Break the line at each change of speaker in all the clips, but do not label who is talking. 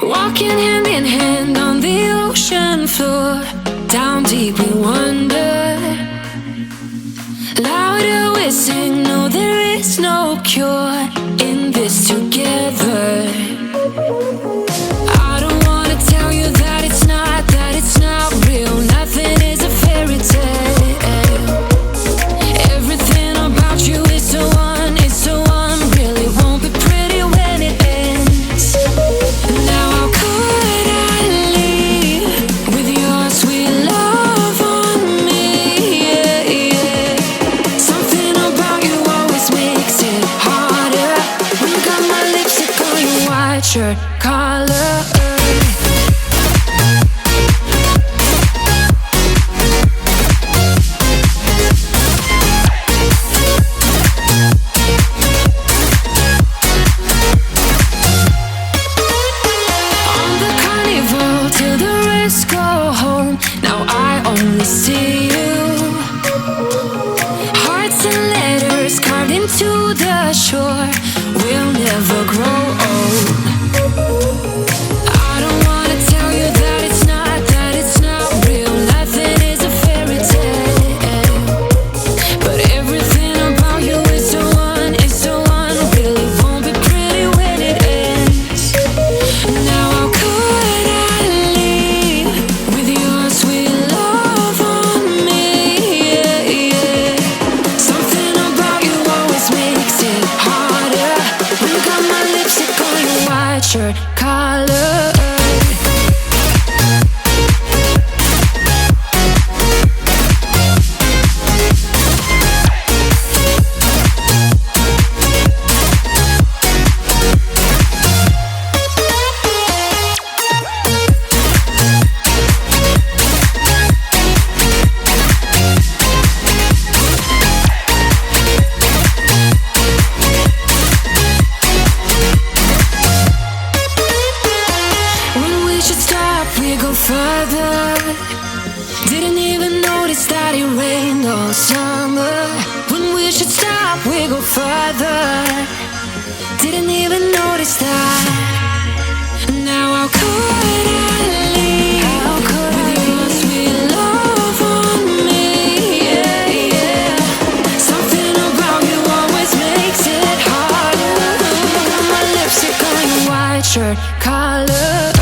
Walking hand in hand on the ocean floor, down deep we wander. Louder we sing, no there is no cure in this together. I don't wanna tell you that it's not real. Nothing is a fairy tale. Everything about you is so unreal. It won't be pretty when it ends. Now how could I leave with your sweet love on me? Yeah, yeah. Something about you always makes it harder. When you got my lipstick on your white shirt collar. See you. Hearts and letters carved into the shore. We'll never grow old. I don't wanna tell you that it's not real. Nothing is a fairy tale. But everything about you is so unreal. It won't be pretty when it ends. Now how could I leave with your sweet love? Shirt collar. Didn't even notice that it rained all summer. When we should stop, we go further. Didn't even notice that. Now how could I leave with your sweet love on me? Yeah, yeah. Something about you always makes it harder. My lipstick on your white shirt collar.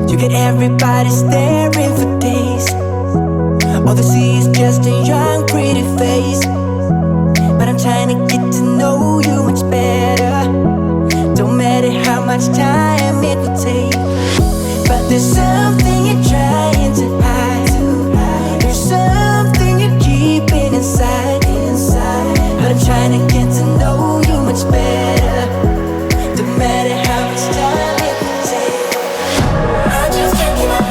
You get everybody staring for days. All they see is just a young, pretty face. But I'm trying to get to know you much better. Don't matter how much time it will take. But there's something you're trying to hide. There's something you're keeping inside. But I'm trying to get to know you much better. Don't matter how much time it will take. I just can't give up.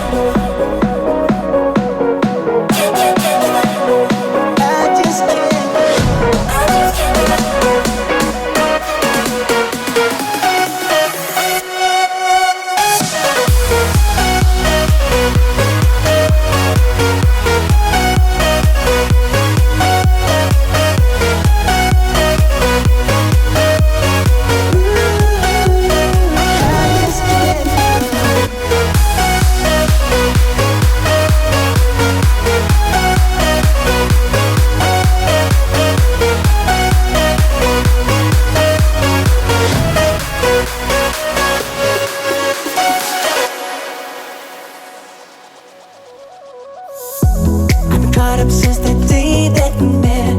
Caught up since the day that we met,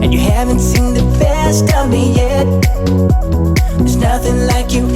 and you haven't seen the best of me yet. There's nothing like you.